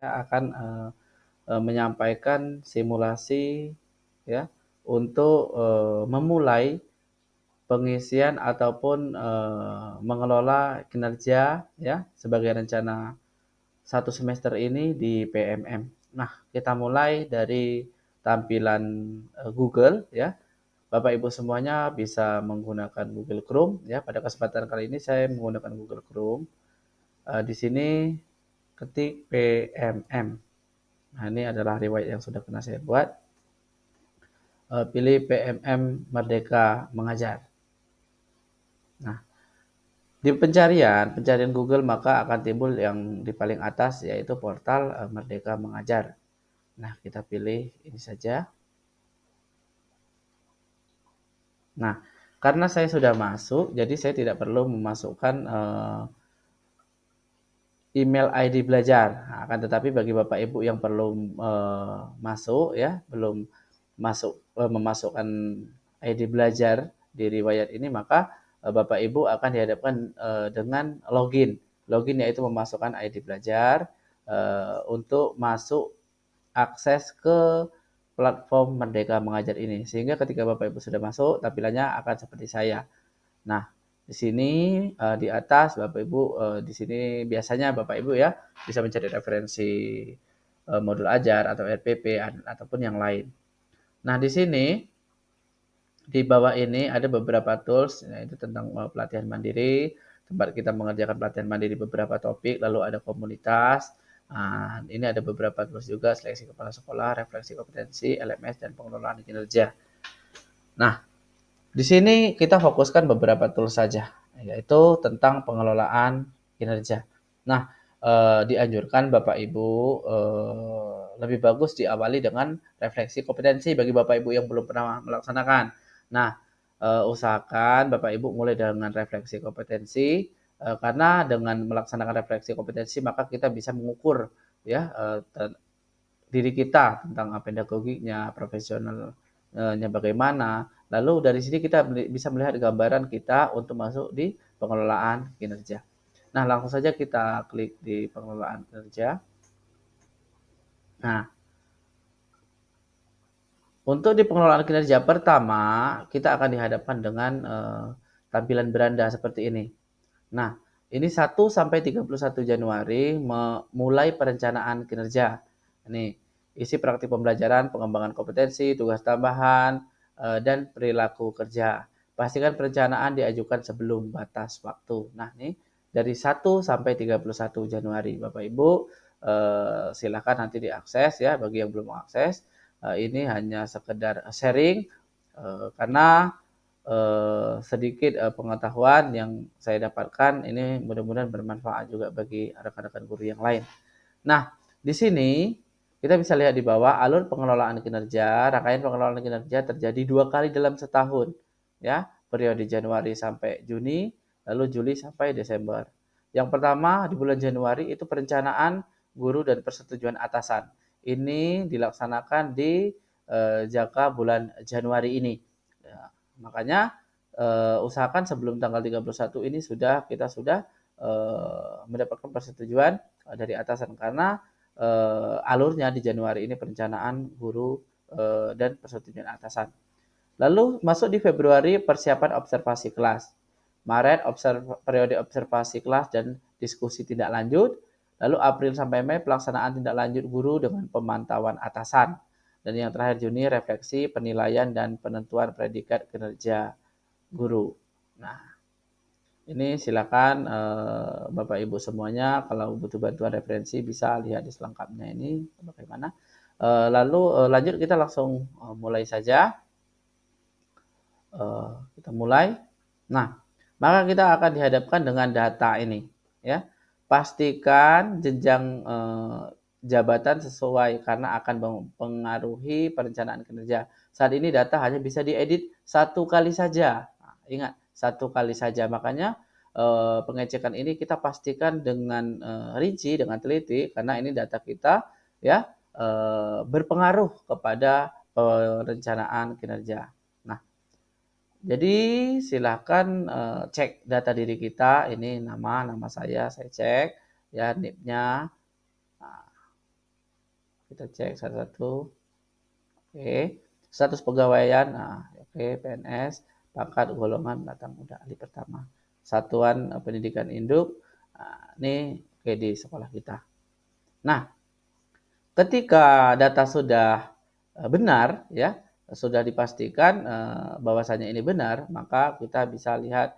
akan menyampaikan simulasi ya untuk memulai pengisian ataupun mengelola kinerja ya sebagai rencana satu semester ini di PMM. Nah, kita mulai dari tampilan Google ya. Bapak Ibu semuanya bisa menggunakan Google Chrome ya. Pada kesempatan kali ini saya menggunakan Google Chrome. Di sini ketik PMM. Nah, ini adalah riwayat yang sudah pernah saya buat. Pilih PMM Merdeka Mengajar. Nah, di pencarian Google maka akan timbul yang di paling atas yaitu portal Merdeka Mengajar. Nah, kita pilih ini saja. Nah, karena saya sudah masuk, jadi saya tidak perlu memasukkan email ID belajar. Nah, akan tetapi bagi Bapak Ibu yang perlu masuk ya, belum memasukkan ID belajar di riwayat ini, maka Bapak Ibu akan dihadapkan dengan login. Login yaitu memasukkan ID belajar untuk masuk akses ke platform Merdeka Mengajar ini. Sehingga ketika Bapak Ibu sudah masuk, tampilannya akan seperti saya. Nah, di sini di atas Bapak Ibu di sini biasanya Bapak Ibu ya bisa mencari referensi modul ajar atau RPP ataupun yang lain. Nah, di sini di bawah ini ada beberapa tools yaitu tentang pelatihan mandiri, tempat kita mengerjakan pelatihan mandiri beberapa topik, lalu ada komunitas. Nah, ini ada beberapa tools juga seleksi kepala sekolah, refleksi kompetensi, LMS dan pengelolaan kinerja. Nah, di sini kita fokuskan beberapa tools saja, yaitu tentang pengelolaan kinerja. Nah, dianjurkan Bapak Ibu lebih bagus diawali dengan refleksi kompetensi bagi Bapak Ibu yang belum pernah melaksanakan. Nah, usahakan Bapak Ibu mulai dengan refleksi kompetensi karena dengan melaksanakan refleksi kompetensi maka kita bisa mengukur ya diri kita tentang pedagoginya, profesionalnya bagaimana. Lalu dari sini kita bisa melihat gambaran kita untuk masuk di pengelolaan kinerja. Nah, langsung saja kita klik di pengelolaan kinerja. Nah, untuk di pengelolaan kinerja pertama, kita akan dihadapkan dengan tampilan beranda seperti ini. Nah, ini 1 sampai 31 Januari mulai perencanaan kinerja. Ini isi praktik pembelajaran, pengembangan kompetensi, tugas tambahan, dan perilaku kerja. Pastikan perencanaan diajukan sebelum batas waktu. Nah, ini dari 1 sampai 31 Januari. Bapak Ibu silakan nanti diakses ya bagi yang belum mengakses. Ini hanya sekedar sharing karena sedikit pengetahuan yang saya dapatkan ini mudah-mudahan bermanfaat juga bagi rekan-rekan guru yang lain. Nah, di sini kita bisa lihat di bawah alur pengelolaan kinerja. Rangkaian pengelolaan kinerja terjadi 2 kali dalam setahun, ya, periode Januari sampai Juni, lalu Juli sampai Desember. Yang pertama di bulan Januari itu perencanaan guru dan persetujuan atasan. Ini dilaksanakan di jangka bulan Januari ini. Ya, makanya usahakan sebelum tanggal 31 ini kita sudah mendapatkan persetujuan dari atasan karena alurnya di Januari ini perencanaan guru dan persetujuan atasan. Lalu masuk di Februari persiapan observasi kelas. Maret periode observasi kelas dan diskusi tindak lanjut. Lalu April sampai Mei pelaksanaan tindak lanjut guru dengan pemantauan atasan. Dan yang terakhir Juni refleksi, penilaian dan penentuan predikat kinerja guru. Nah, ini silakan Bapak Ibu semuanya kalau butuh bantuan referensi bisa lihat di selengkapnya ini bagaimana. Lalu lanjut kita langsung mulai saja. Kita mulai. Nah, maka kita akan dihadapkan dengan data ini ya. Pastikan jenjang jabatan sesuai karena akan mempengaruhi perencanaan kinerja. Saat ini data hanya bisa diedit 1 kali saja. Nah, ingat, 1 kali saja. Makanya pengecekan ini kita pastikan dengan rinci, dengan teliti karena ini data kita ya berpengaruh kepada perencanaan kinerja. Nah, jadi silakan cek data diri kita. Ini nama saya cek ya NIP-nya. Nah, kita cek satu-satu. Oke, status pegawaian, nah, oke, PNS, pangkat, golongan, batang udah ahli pertama. Satuan pendidikan induk, nah, ini oke di sekolah kita. Nah, ketika data sudah benar, ya, sudah dipastikan bahwasanya ini benar, maka kita bisa lihat,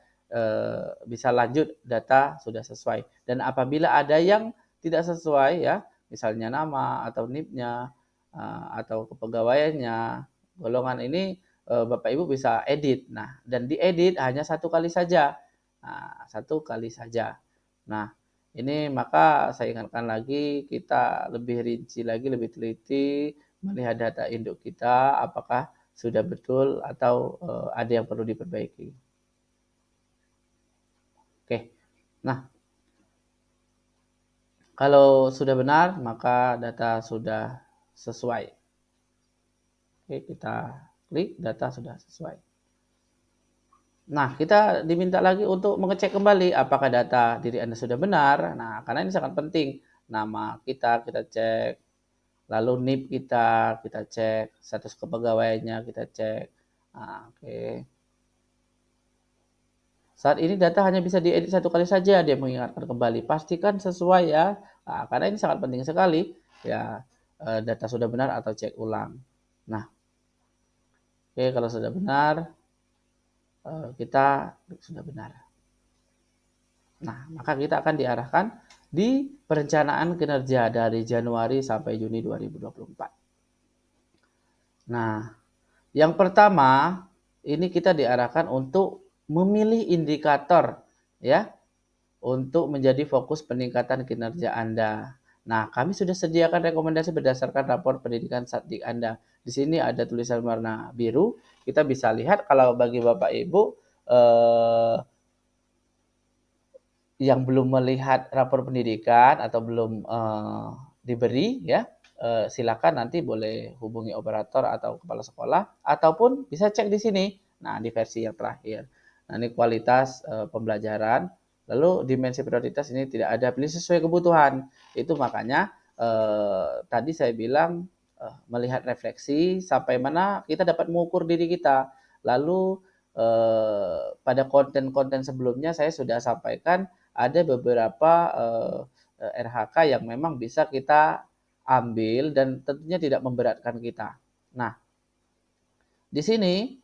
bisa lanjut data sudah sesuai. Dan apabila ada yang tidak sesuai, ya, misalnya nama atau NIP-nya, atau kepegawaiannya, golongan ini Bapak Ibu bisa edit. Nah, dan diedit hanya satu kali saja. Nah, satu kali saja. Nah, ini maka saya ingatkan lagi, kita lebih rinci lagi, lebih teliti melihat data induk kita, apakah sudah betul atau ada yang perlu diperbaiki. Oke, nah kalau sudah benar maka data sudah sesuai. Oke, kita klik data sudah sesuai. Nah, kita diminta lagi untuk mengecek kembali apakah data diri Anda sudah benar. Nah, karena ini sangat penting. Nama kita cek, lalu NIP kita cek, status kepegawaiannya kita cek. Nah, oke. Saat ini data hanya bisa diedit satu kali saja, dia mengingatkan kembali. Pastikan sesuai ya, nah, karena ini sangat penting sekali. Ya, data sudah benar atau cek ulang. Nah, oke, kalau sudah benar, kita sudah benar. Nah, maka kita akan diarahkan di perencanaan kinerja dari Januari sampai Juni 2024. Nah, yang pertama, ini kita diarahkan untuk memilih indikator ya untuk menjadi fokus peningkatan kinerja Anda. Nah, kami sudah sediakan rekomendasi berdasarkan rapor pendidikan Satdik Anda. Di sini ada tulisan warna biru. Kita bisa lihat kalau bagi Bapak Ibu yang belum melihat rapor pendidikan atau belum diberi ya, silakan nanti boleh hubungi operator atau kepala sekolah ataupun bisa cek di sini. Nah, di versi yang terakhir. Nah, ini kualitas pembelajaran. Lalu dimensi prioritas ini tidak ada, pilih sesuai kebutuhan. Itu makanya tadi saya bilang melihat refleksi sampai mana kita dapat mengukur diri kita. Lalu pada konten-konten sebelumnya saya sudah sampaikan ada beberapa RHK yang memang bisa kita ambil dan tentunya tidak memberatkan kita. Nah, di sini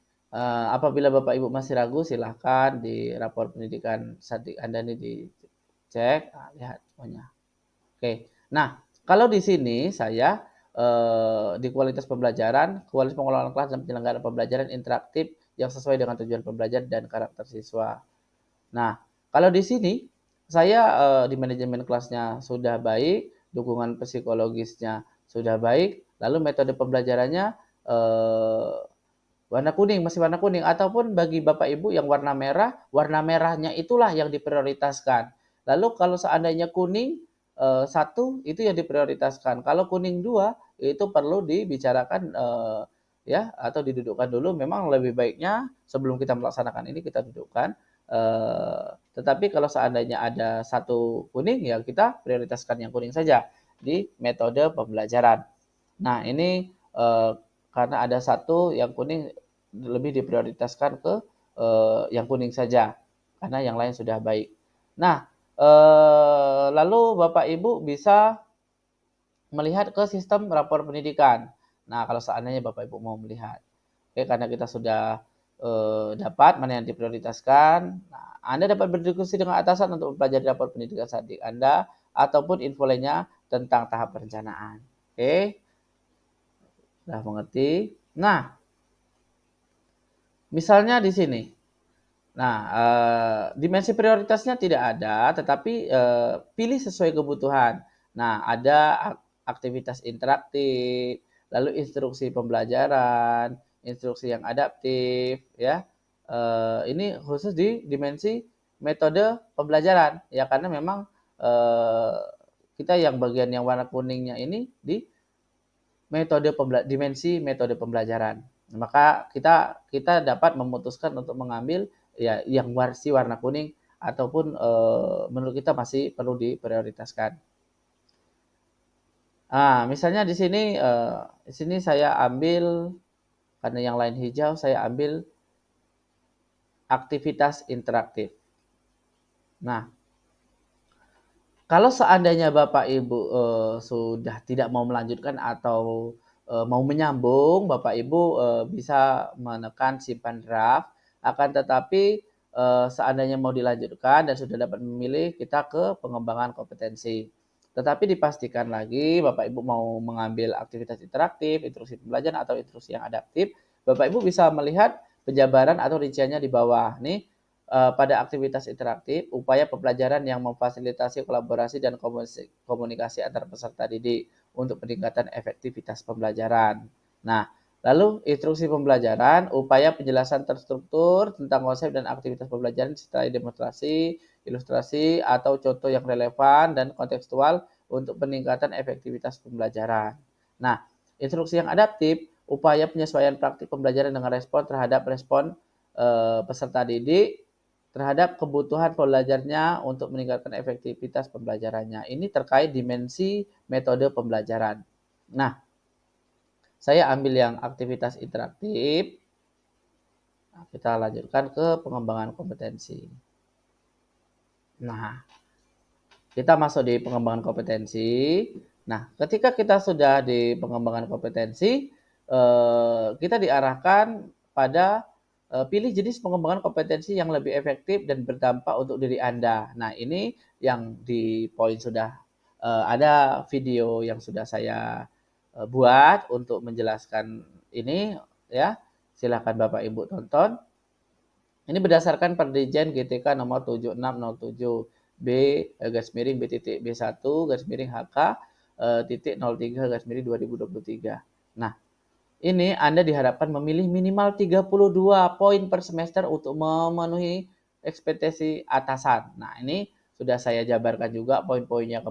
apabila Bapak Ibu masih ragu, silahkan di rapor pendidikan Satdik Anda ini dicek, nah, lihat semuanya. Oke, nah kalau di sini saya di kualitas pembelajaran, kualitas pengelolaan kelas dan penyelenggaraan pembelajaran interaktif yang sesuai dengan tujuan pembelajaran dan karakter siswa. Nah, kalau di sini saya di manajemen kelasnya sudah baik, dukungan psikologisnya sudah baik, lalu metode pembelajarannya warna kuning, masih warna kuning, ataupun bagi Bapak Ibu yang warna merahnya itulah yang diprioritaskan. Lalu kalau seandainya kuning satu itu yang diprioritaskan. Kalau kuning dua itu perlu dibicarakan ya atau didudukkan dulu. Memang lebih baiknya sebelum kita melaksanakan ini kita dudukkan. Tetapi kalau seandainya ada satu kuning ya kita prioritaskan yang kuning saja di metode pembelajaran. Nah ini karena ada satu yang kuning lebih diprioritaskan ke yang kuning saja karena yang lain sudah baik. Nah lalu Bapak Ibu bisa melihat ke sistem rapor pendidikan. Nah, kalau seandainya Bapak Ibu mau melihat. Oke, karena kita sudah dapat mana yang diprioritaskan. Nah, Anda dapat berdiskusi dengan atasan untuk mempelajari rapor pendidikan Satdik Anda ataupun info lainnya tentang tahap perencanaan. Oke. Sudah mengerti? Nah, misalnya di sini. Nah, dimensi prioritasnya tidak ada, tetapi pilih sesuai kebutuhan. Nah, ada aktivitas interaktif, lalu instruksi pembelajaran, instruksi yang adaptif, ya. Ini khusus di dimensi metode pembelajaran, ya karena memang kita yang bagian yang warna kuningnya ini di dimensi metode pembelajaran. Maka kita dapat memutuskan untuk mengambil ya yang warna kuning ataupun menurut kita masih perlu diprioritaskan. Misalnya di sini saya ambil, karena yang lain hijau, saya ambil aktivitas interaktif. Nah, kalau seandainya Bapak Ibu sudah tidak mau melanjutkan atau mau menyambung, Bapak Ibu bisa menekan simpan draft. Akan tetapi seandainya mau dilanjutkan dan sudah dapat memilih, kita ke pengembangan kompetensi. Tetapi dipastikan lagi Bapak Ibu mau mengambil aktivitas interaktif, instruksi pembelajaran atau instruksi yang adaptif, Bapak Ibu bisa melihat penjabaran atau rinciannya di bawah. Nih, pada aktivitas interaktif, upaya pembelajaran yang memfasilitasi kolaborasi dan komunikasi antar peserta didik untuk peningkatan efektivitas pembelajaran. Nah, lalu instruksi pembelajaran, upaya penjelasan terstruktur tentang konsep dan aktivitas pembelajaran setelah demonstrasi, ilustrasi, atau contoh yang relevan dan kontekstual untuk peningkatan efektivitas pembelajaran. Nah, instruksi yang adaptif, upaya penyesuaian praktik pembelajaran dengan respon peserta didik terhadap kebutuhan pembelajarnya untuk meningkatkan efektivitas pembelajarannya. Ini terkait dimensi metode pembelajaran. Nah, saya ambil yang aktivitas interaktif. Nah, kita lanjutkan ke pengembangan kompetensi. Nah, kita masuk di pengembangan kompetensi. Nah, ketika kita sudah di pengembangan kompetensi, kita diarahkan pada pilih jenis pengembangan kompetensi yang lebih efektif dan berdampak untuk diri Anda. Nah, ini yang di poin sudah ada video yang sudah saya buat untuk menjelaskan ini ya. Silakan Bapak Ibu tonton. Ini berdasarkan Perdijen GTK nomor 7607 B garis miring B titik B1 garis miring HK titik 03 garis miring 2023. Nah, ini Anda diharapkan memilih minimal 32 poin per semester untuk memenuhi ekspektasi atasan. Nah, ini sudah saya jabarkan juga poin-poinnya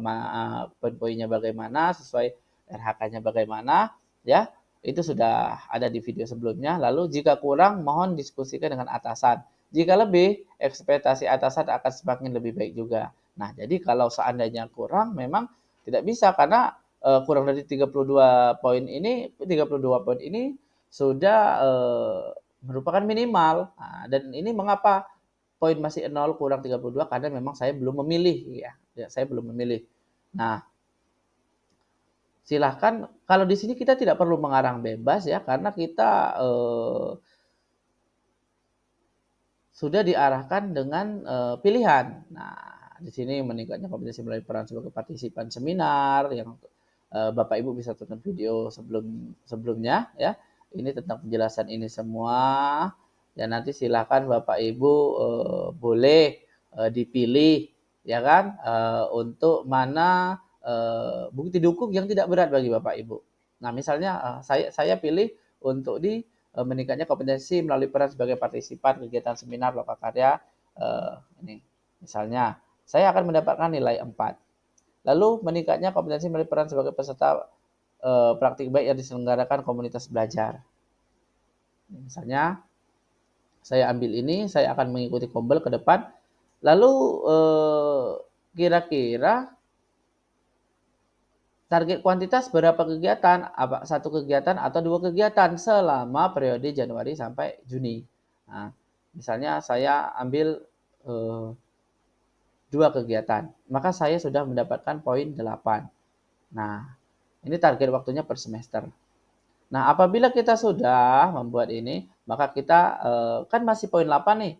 bagaimana, sesuai RHK-nya bagaimana, ya. Itu sudah ada di video sebelumnya. Lalu jika kurang, mohon diskusikan dengan atasan. Jika lebih, ekspektasi atasan akan semakin lebih baik juga. Nah, jadi kalau seandainya kurang, memang tidak bisa karena kurang dari 32 poin ini sudah merupakan minimal. Nah, dan ini mengapa poin masih 0 kurang 32 karena memang saya belum memilih ya. Saya belum memilih. Nah, silahkan kalau di sini kita tidak perlu mengarang bebas ya karena kita sudah diarahkan dengan pilihan. Nah, di sini meningkatnya kompetensi melalui peran sebagai partisipan seminar yang Bapak Ibu bisa tonton video sebelumnya ya. Ini tentang penjelasan ini semua. Dan nanti silakan Bapak Ibu boleh dipilih ya kan untuk mana bukti dukung yang tidak berat bagi Bapak Ibu. Nah, misalnya saya pilih untuk di meningkatnya kompetensi melalui peran sebagai partisipan kegiatan seminar lokakarya ini. Misalnya, saya akan mendapatkan nilai 4. Lalu meningkatnya kompetensi melalui peran sebagai peserta praktik baik yang diselenggarakan komunitas belajar. Misalnya, saya ambil ini, saya akan mengikuti kombel ke depan. Lalu kira-kira target kuantitas berapa kegiatan, apa satu kegiatan atau 2 kegiatan selama periode Januari sampai Juni. Nah, misalnya saya ambil 2 kegiatan, maka saya sudah mendapatkan poin 8. Nah, ini target waktunya per semester. Nah, apabila kita sudah membuat ini, maka kita kan masih poin 8 nih,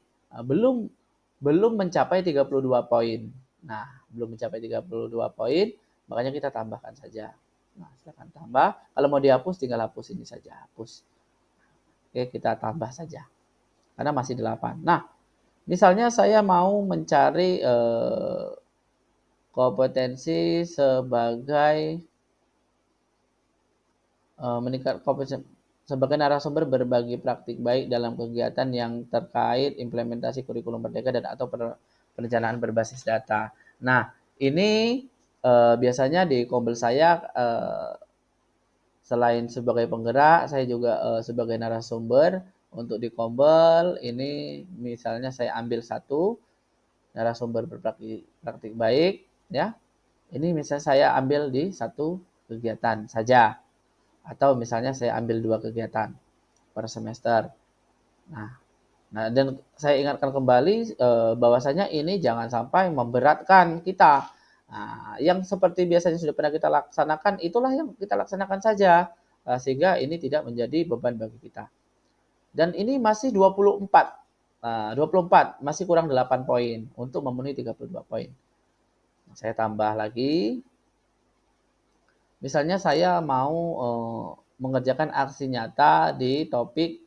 belum mencapai 32 poin. Nah, belum mencapai 32 poin, makanya kita tambahkan saja. Nah, silakan tambah. Kalau mau dihapus, tinggal hapus ini saja. Hapus. Oke, kita tambah saja. Karena masih 8. Nah, misalnya saya mau mencari kompetensi sebagai meningkat kompetensi sebagai narasumber berbagi praktik baik dalam kegiatan yang terkait implementasi kurikulum merdeka dan atau perencanaan berbasis data. Nah, ini biasanya di kombel saya selain sebagai penggerak, saya juga sebagai narasumber untuk di kombel. Ini misalnya saya ambil satu narasumber berpraktik baik, ya. Ini misalnya saya ambil di satu kegiatan saja. Atau misalnya saya ambil 2 kegiatan per semester. Nah, dan saya ingatkan kembali bahwasanya ini jangan sampai memberatkan kita. Nah, yang seperti biasanya sudah pernah kita laksanakan, itulah yang kita laksanakan saja, sehingga ini tidak menjadi beban bagi kita. Dan ini masih 24, 24 masih kurang 8 poin untuk memenuhi 32 poin. Saya tambah lagi. Misalnya saya mau mengerjakan aksi nyata di topik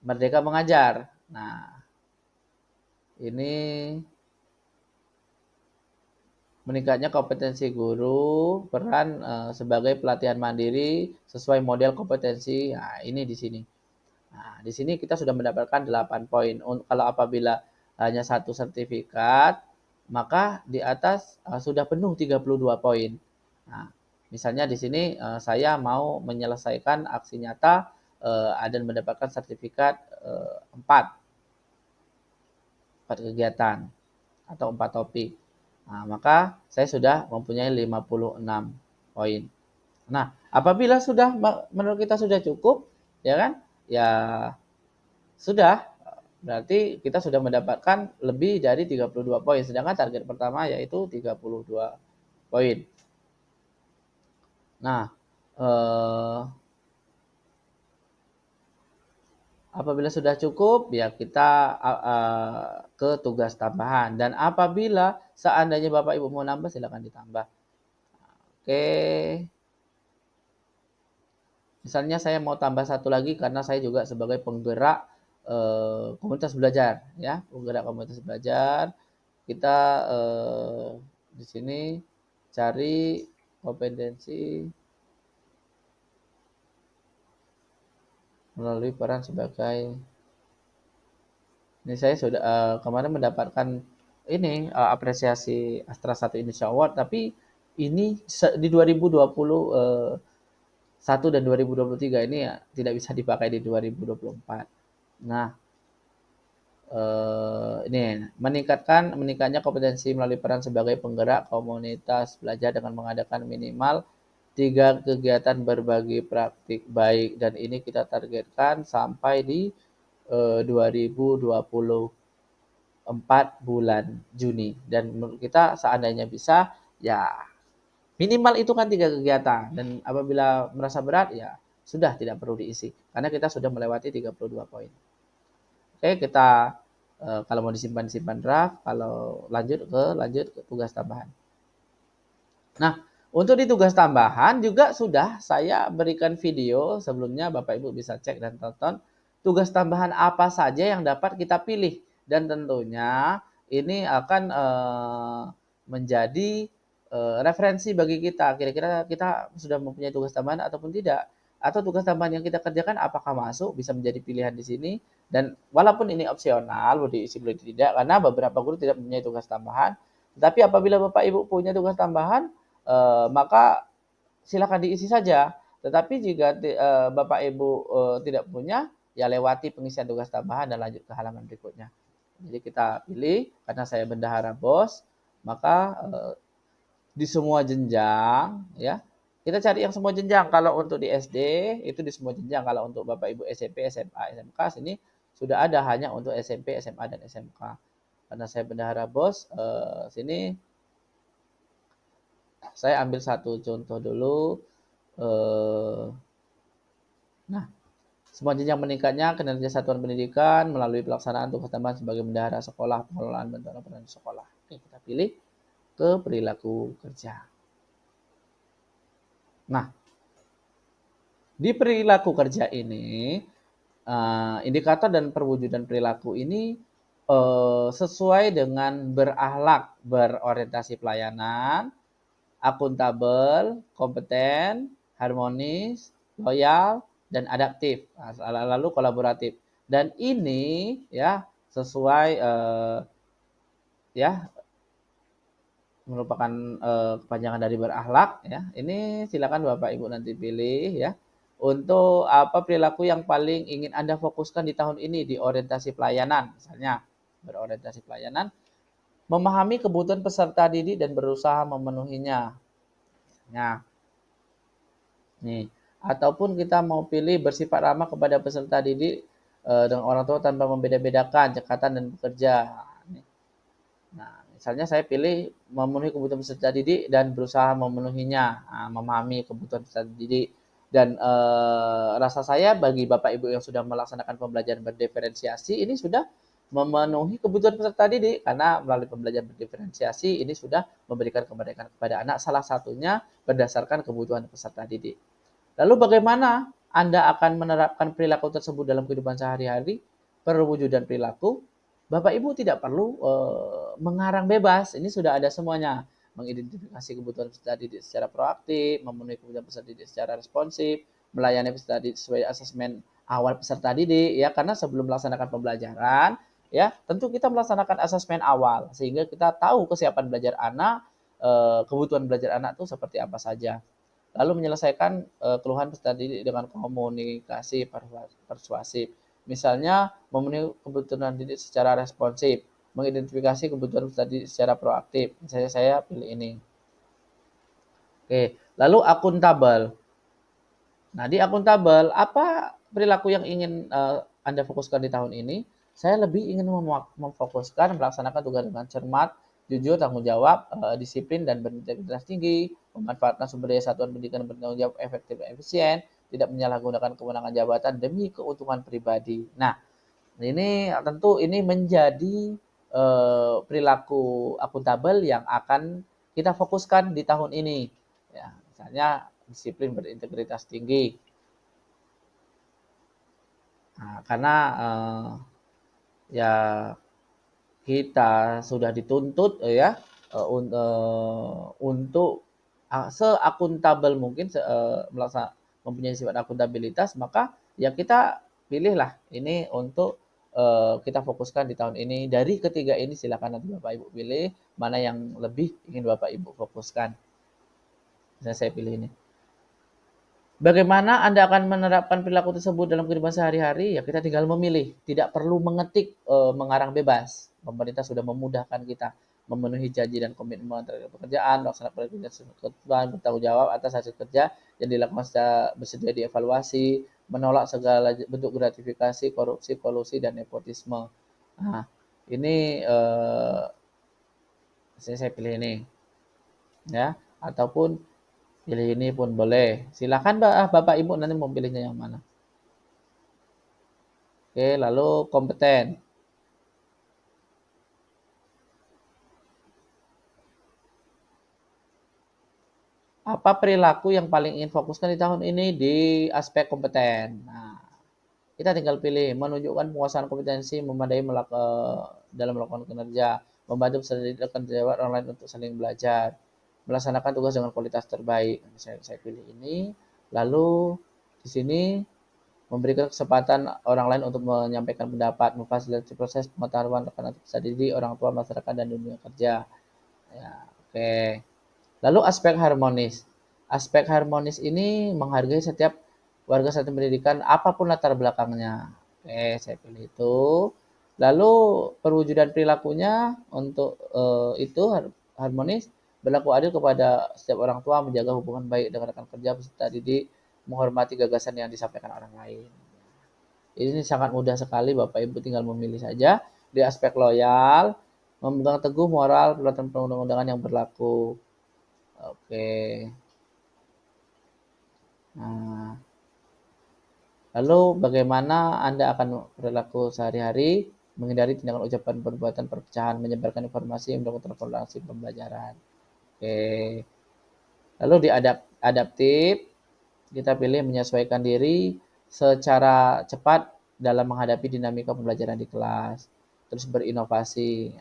Merdeka Mengajar. Nah, ini meningkatnya kompetensi guru, peran sebagai pelatihan mandiri sesuai model kompetensi. Nah, ini di sini. Nah, di sini kita sudah mendapatkan 8 poin. Kalau apabila hanya 1 sertifikat, maka di atas sudah penuh 32 poin. Nah, misalnya di sini saya mau menyelesaikan aksi nyata dan mendapatkan sertifikat 4 kegiatan atau 4 topik. Nah, maka saya sudah mempunyai 56 poin. Nah, apabila sudah menurut kita sudah cukup, ya kan? Ya sudah, berarti kita sudah mendapatkan lebih dari 32 poin. Sedangkan target pertama yaitu 32 poin. Nah, apabila sudah cukup, ya kita ke tugas tambahan. Dan apabila seandainya Bapak Ibu mau nambah, silakan ditambah. Oke. Misalnya saya mau tambah satu lagi karena saya juga sebagai penggerak komunitas belajar, ya, penggerak komunitas belajar. Kita di sini cari kompetensi melalui peran sebagai. Ini saya sudah kemarin mendapatkan ini apresiasi Astra 1 Indonesia Award, tapi ini di 2021 dan 2023 ini ya tidak bisa dipakai di 2024. Nah, ini meningkatnya kompetensi melalui peran sebagai penggerak komunitas belajar dengan mengadakan minimal 3 kegiatan berbagi praktik baik, dan ini kita targetkan sampai di 2024 bulan Juni. Dan menurut kita seandainya bisa, ya minimal itu kan 3 kegiatan, dan apabila merasa berat ya sudah tidak perlu diisi karena kita sudah melewati 32 poin. Oke, kita kalau mau disimpan draft, kalau lanjut ke tugas tambahan. Nah, untuk di tugas tambahan juga sudah saya berikan video sebelumnya, Bapak Ibu bisa cek dan tonton tugas tambahan apa saja yang dapat kita pilih, dan tentunya ini akan menjadi referensi bagi kita. Kira-kira kita sudah mempunyai tugas tambahan ataupun tidak, atau tugas tambahan yang kita kerjakan apakah masuk bisa menjadi pilihan di sini. Dan walaupun ini opsional, boleh diisi boleh tidak, karena beberapa guru tidak mempunyai tugas tambahan. Tapi apabila Bapak Ibu punya tugas tambahan, maka silakan diisi saja. Tetapi jika Bapak Ibu tidak punya, ya lewati pengisian tugas tambahan dan lanjut ke halaman berikutnya. Jadi kita pilih, karena saya bendahara BOS, maka di semua jenjang, ya kita cari yang semua jenjang. Kalau untuk di SD itu di semua jenjang. Kalau untuk Bapak Ibu SMP, SMA, SMK sini sudah ada hanya untuk SMP, SMA, dan SMK. Karena saya bendahara BOS, sini saya ambil satu contoh dulu. Nah, semua jenjang meningkatnya kinerja satuan pendidikan melalui pelaksanaan tugas tambahan sebagai bendahara sekolah, pengelolaan bantuan operasional sekolah. Oke, kita pilih ke perilaku kerja. Nah, di perilaku kerja ini, indikator dan perwujudan perilaku ini sesuai dengan berakhlak, berorientasi pelayanan, akuntabel, kompeten, harmonis, loyal, dan adaptif, lalu kolaboratif. Dan ini ya sesuai ya merupakan kepanjangan dari berakhlak, ya. Ini silakan Bapak Ibu nanti pilih, ya. Untuk apa perilaku yang paling ingin Anda fokuskan di tahun ini di orientasi pelayanan, misalnya berorientasi pelayanan. memahami kebutuhan peserta didik dan berusaha memenuhinya. Nah, nih, ataupun kita mau pilih bersifat ramah kepada peserta didik dengan orang tua tanpa membeda-bedakan cekatan dan bekerja. Nah, misalnya saya pilih memenuhi kebutuhan peserta didik dan berusaha memenuhinya, memahami kebutuhan peserta didik. Dan rasa saya bagi Bapak Ibu yang sudah melaksanakan pembelajaran berdiferensiasi ini sudah memenuhi kebutuhan peserta didik karena melalui pembelajaran berdiferensiasi ini sudah memberikan kemerdekaan kepada anak salah satunya berdasarkan kebutuhan peserta didik. Lalu bagaimana Anda akan menerapkan perilaku tersebut dalam kehidupan sehari-hari? Perwujudan perilaku, Bapak Ibu tidak perlu mengarang bebas, ini sudah ada semuanya. Mengidentifikasi kebutuhan peserta didik secara proaktif, memenuhi kebutuhan peserta didik secara responsif, melayani peserta didik sesuai asesmen awal peserta didik, ya karena sebelum melaksanakan pembelajaran, ya tentu kita melaksanakan asesmen awal sehingga kita tahu kesiapan belajar anak, kebutuhan belajar anak itu seperti apa saja. Lalu menyelesaikan keluhan peserta didik dengan komunikasi persuasif. Misalnya memenuhi kebutuhan didik secara responsif, mengidentifikasi kebutuhan peserta didik secara proaktif. Misalnya saya pilih ini. Oke, lalu akuntabel. Nah, di akuntabel, apa perilaku yang ingin Anda fokuskan di tahun ini? Saya lebih ingin memfokuskan melaksanakan tugas dengan cermat, jujur, tanggung jawab, disiplin, dan berintegritas tinggi, memanfaatkan sumber daya satuan pendidikan bertanggung jawab efektif dan efisien, tidak menyalahgunakan kewenangan jabatan demi keuntungan pribadi. Nah, ini tentu ini menjadi perilaku akuntabel yang akan kita fokuskan di tahun ini. Ya, misalnya disiplin berintegritas tinggi. Nah, karena ya kita sudah dituntut ya untuk seakuntabel mungkin mempunyai sifat akuntabilitas, maka ya kita pilihlah ini untuk kita fokuskan di tahun ini. Dari ketiga ini silakan nanti Bapak Ibu pilih mana yang lebih ingin Bapak Ibu fokuskan. Misalnya saya pilih ini. Bagaimana Anda akan menerapkan perilaku tersebut dalam kehidupan sehari-hari? Ya kita tinggal memilih, tidak perlu mengetik, mengarang bebas. Pemerintah sudah memudahkan kita memenuhi janji dan komitmen terhadap pekerjaan, melaksanakan pekerjaan sesuai ketentuan, bertanggung jawab atas hasil kerja yang dilakukan secara bersedia dievaluasi, menolak segala bentuk gratifikasi, korupsi, kolusi, dan nepotisme. Nah, ini saya pilih ini, ya, ataupun pilih ini pun boleh. Silakan Bapak Ibu nanti mau pilihnya yang mana. Oke, lalu kompeten. Apa perilaku yang paling ingin fokuskan di tahun ini di aspek kompeten? Nah, kita tinggal pilih menunjukkan penguasaan kompetensi memadai dalam melakukan kinerja, membantu peserta didik jawab online untuk saling belajar, melaksanakan tugas dengan kualitas terbaik. Saya pilih ini. Lalu di sini memberikan kesempatan orang lain untuk menyampaikan pendapat, memfasilitasi proses pengetahuan rekan atau peserta didik, orang tua, masyarakat, dan dunia kerja. Ya, oke. Lalu aspek harmonis. Aspek harmonis ini menghargai setiap warga satuan pendidikan apapun latar belakangnya. Oke, saya pilih itu. Lalu perwujudan perilakunya untuk itu harmonis, berlaku adil kepada setiap orang tua, menjaga hubungan baik dengan rekan kerja, peserta didik, menghormati gagasan yang disampaikan orang lain. Ini sangat mudah sekali, Bapak Ibu tinggal memilih saja. Di aspek loyal, memegang teguh moral peraturan perundang-undangan yang berlaku. Oke. Nah, lalu bagaimana Anda akan berlaku sehari-hari menghindari tindakan ucapan perbuatan perpecahan, menyebarkan informasi yang mendukung transformasi pembelajaran. Oke. Lalu di adaptif, kita pilih menyesuaikan diri secara cepat dalam menghadapi dinamika pembelajaran di kelas. Terus berinovasi.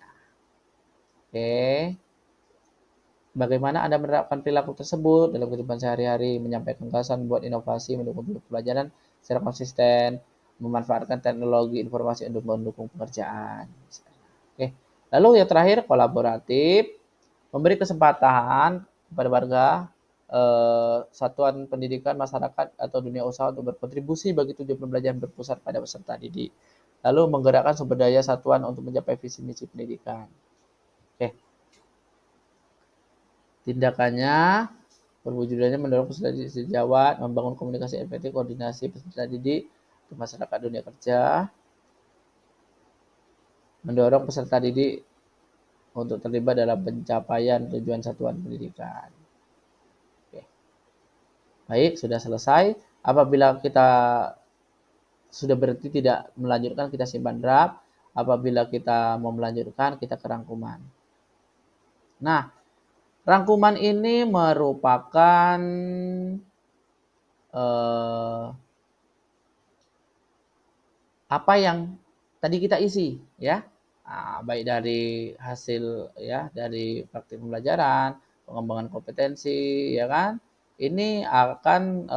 Oke. Bagaimana Anda menerapkan perilaku tersebut dalam kehidupan sehari-hari, menyampaikan gagasan, membuat inovasi, mendukung pembelajaran secara konsisten, memanfaatkan teknologi informasi untuk mendukung pekerjaan. Oke. Lalu yang terakhir kolaboratif, memberi kesempatan kepada warga, satuan pendidikan, masyarakat, atau dunia usaha untuk berkontribusi bagi tujuan pembelajaran berpusat pada peserta didik. Lalu menggerakkan sumber daya satuan untuk mencapai visi misi pendidikan. Oke, tindakannya perwujudannya mendorong peserta didik sejawat, membangun komunikasi efektif, koordinasi peserta didik ke masyarakat dunia kerja, mendorong peserta didik untuk terlibat dalam pencapaian tujuan satuan pendidikan. Oke. Baik, sudah selesai. Apabila kita sudah berhenti tidak melanjutkan, kita simpan draft. Apabila kita mau melanjutkan, kita ke rangkuman. Nah, rangkuman ini merupakan apa yang tadi kita isi, ya. Nah, baik dari hasil ya dari praktik pembelajaran, pengembangan kompetensi, ya kan? Ini akan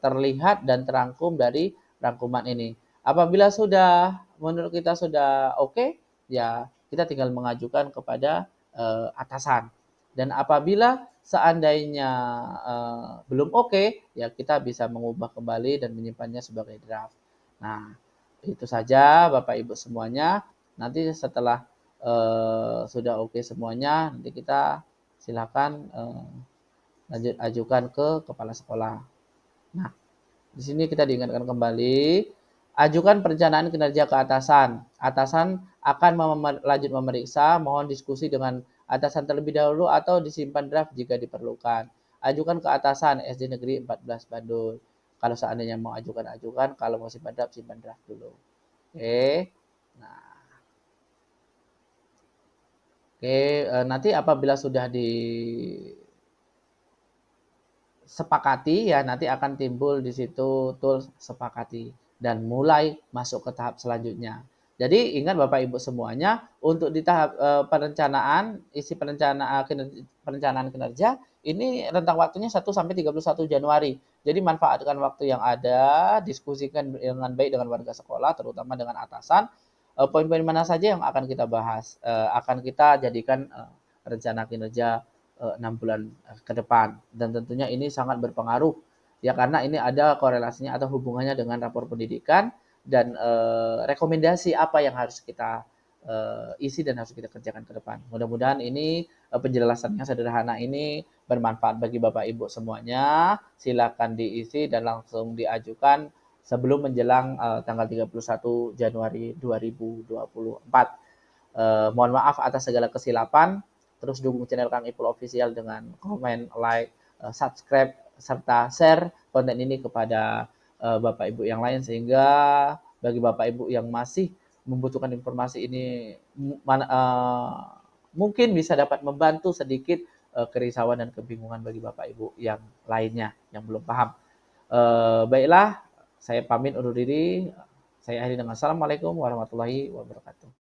terlihat dan terangkum dari rangkuman ini. Apabila sudah menurut kita sudah oke, ya kita tinggal mengajukan kepada atasan. Dan apabila seandainya belum oke, ya kita bisa mengubah kembali dan menyimpannya sebagai draft. Nah, itu saja Bapak Ibu semuanya. Nanti setelah sudah oke semuanya, nanti kita silakan lanjut ajukan ke kepala sekolah. Nah, di sini kita diingatkan kembali, ajukan perencanaan kinerja ke atasan. Atasan akan lanjut memeriksa, mohon diskusi dengan atasan terlebih dahulu atau disimpan draft jika diperlukan. Ajukan ke atasan SD Negeri 14 Bandul. Kalau seandainya mau ajukan. Kalau mau simpan draft dulu. Oke. Nah, oke, nanti apabila sudah disepakati ya nanti akan timbul di situ tools sepakati dan mulai masuk ke tahap selanjutnya. Jadi ingat Bapak Ibu semuanya untuk di tahap perencanaan isi perencanaan kinerja ini rentang waktunya 1 sampai 31 Januari. Jadi manfaatkan waktu yang ada, diskusikan dengan baik dengan warga sekolah terutama dengan atasan. Poin-poin mana saja yang akan kita bahas, akan kita jadikan rencana kinerja 6 bulan ke depan. Dan tentunya ini sangat berpengaruh ya karena ini ada korelasinya atau hubungannya dengan rapor pendidikan dan rekomendasi apa yang harus kita isi dan harus kita kerjakan ke depan. Mudah-mudahan ini penjelasan yang sederhana ini bermanfaat bagi Bapak Ibu semuanya. Silakan diisi dan langsung diajukan sebelum menjelang tanggal 31 Januari 2024. Mohon maaf atas segala kesilapan. Terus dukung channel Kang Ipul Official dengan komen, like, subscribe, serta share konten ini kepada Bapak Ibu yang lain sehingga bagi Bapak Ibu yang masih membutuhkan informasi ini mungkin bisa dapat membantu sedikit kerisauan dan kebingungan bagi Bapak Ibu yang lainnya yang belum paham. Baiklah, saya pamit undur diri. Saya akhiri dengan assalamualaikum warahmatullahi wabarakatuh.